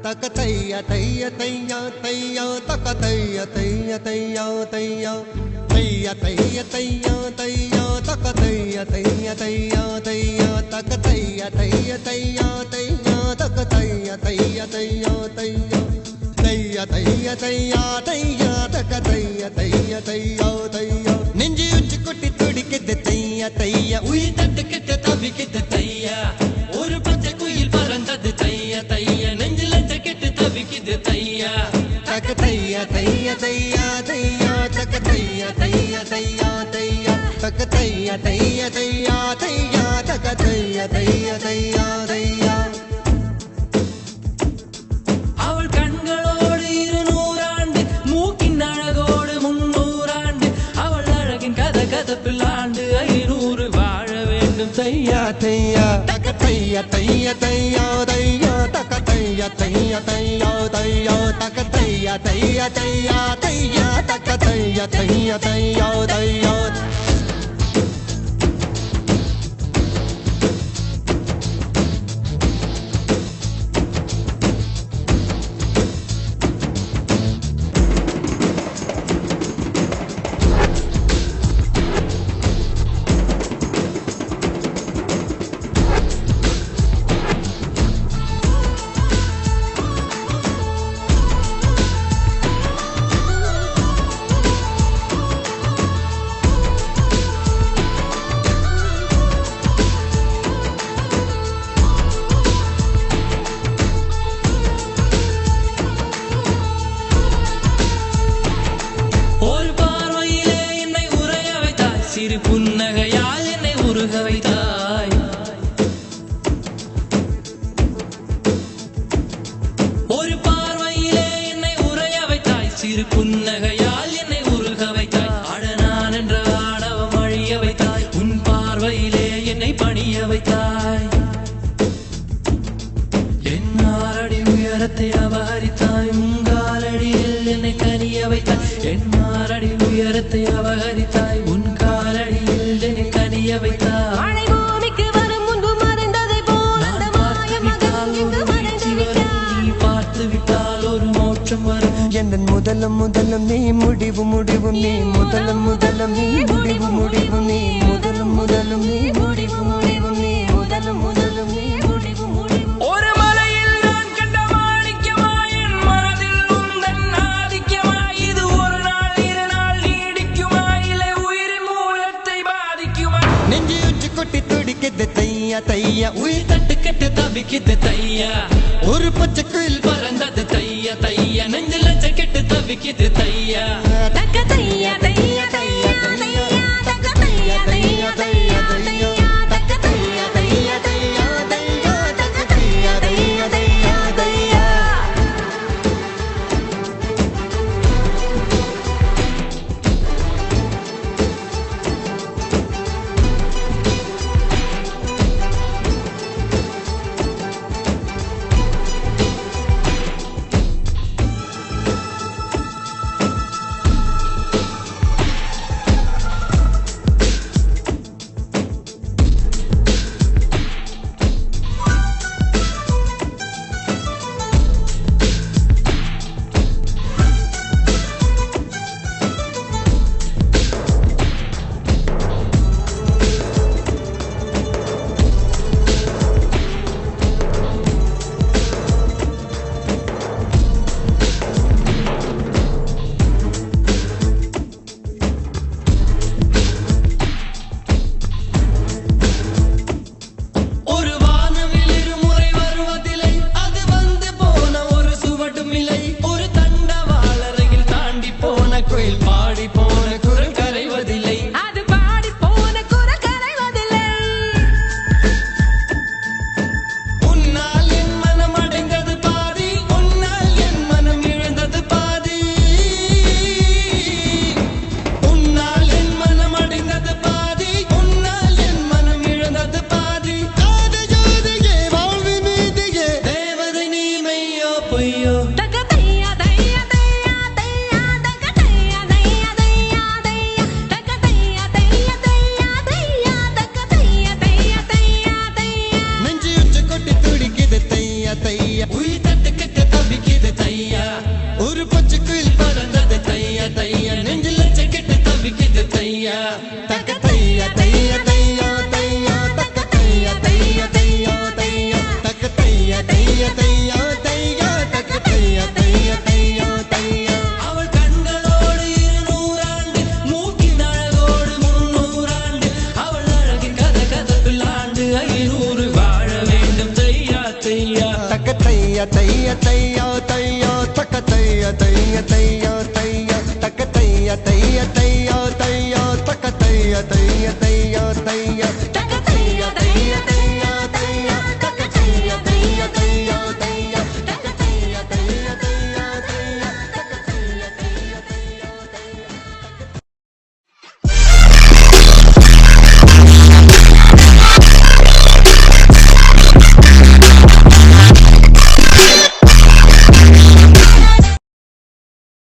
தக்க தைய தைய தையா தையா தக்க தைய தைய தையா தையா தைய தைய தையா தையா தக்க தைய தைய தையா தையா தக்க தைய தைய தையா தையா தக்க தைய தைய தையா தையா தைய தைய தையா தையா தக்க தைய தைய தையா தையா நெஞ்சு உச்சி கொட்டி துடிக்குது தையா தையா உயிர் தட்டுக்கிட்டு தவிக்கிட்டு தையா ஒரு பச்சை குயில் பறந்தது தையா தையா நெஞ்சில கெட்டு தவிக்குது தையா தக்க தையா தையா தையா தையா தக்க தையா தையா தையா தையா தக்க தையா தையா தையா தையா தக்க தையா தையா தையா தையா அவள் கண்களோடு 200 ஆண்டு மூக்கின் அழகோடு 300 ஆண்டு அவள் அழகின் கதப்பில் ஆண்டு 500 வாழ வேண்டும் தையா தையா தக்க தையா தையா தையா தையா தக்க தையா தையா தையா தையா தக்க தையா தையா தையா தையா தக்க தையா தையா தையா தையா சிறு புன்னகையால் என்னை உருக வைத்தாய் ஒரு பார்வையிலே என்னை உரைய வைத்தாய் சிறு புன்னகையால் என்னை உருக வைத்தாய் அட நான் என்ற ஆணவம் அழிய வைத்தாய் உன் பார்வையிலே என்னை பணிய வைத்தாய் என் 6 அடி உயரத்தை அபகரித்தாய் உங்காலடியில் என்னை கனிய வைத்தாய் என் 6 அடி உயரத்தை அபகரித்தாய் உன் காலடியில் என்னை கனிய வைத்தாய் மழை பூமிக்கு வரும் முன்பு மறைந்ததை போல் அந்த மாய மகன் இங்கு மறைந்து விட்டாய் நீ பார்த்து விட்டால் ஒரு மோட்சம் வரும் என் முதலம் முதலம் நீ முடிவு முடிவு நீ முதலம் முதலம் நீ முடிவு முடிவு நீ முதலம் முதலம் நீ முடிவு முடிவு நீ முதலம் முதலம் நீ முடிவு முடிவு ஒரு மலையில் நான் கண்ட மாணிக்கமாய் என் மனதில் உந்தன் ஆதிக்கமாய் இது ஒரு நாள் 2 நாள் நீடிக்குமா இல்லை உயிரின் மூலத்தை பாதிக்குமா நெஞ்சு உச்சி கொட்டி துடிக்குது தையா தையா உயிர் தட்டுக்கிட்டு தவிக்குது தையா ஒரு பச்சை குயில் பறந்தது தையா தையா நெஞ்சில கெட்டு தவிக்குது தையா தக்க தையா தையா தையா தையா தக்க தையா தையா தையா தையா தக்க தையா தையா தையா தையா தக்க தையா தையா தையா தையா தையா தையா தையா தையா தக்க தையா தையா தையா தையா தக்க தையா தையா தையா தையா தக்க தையா தையா தையா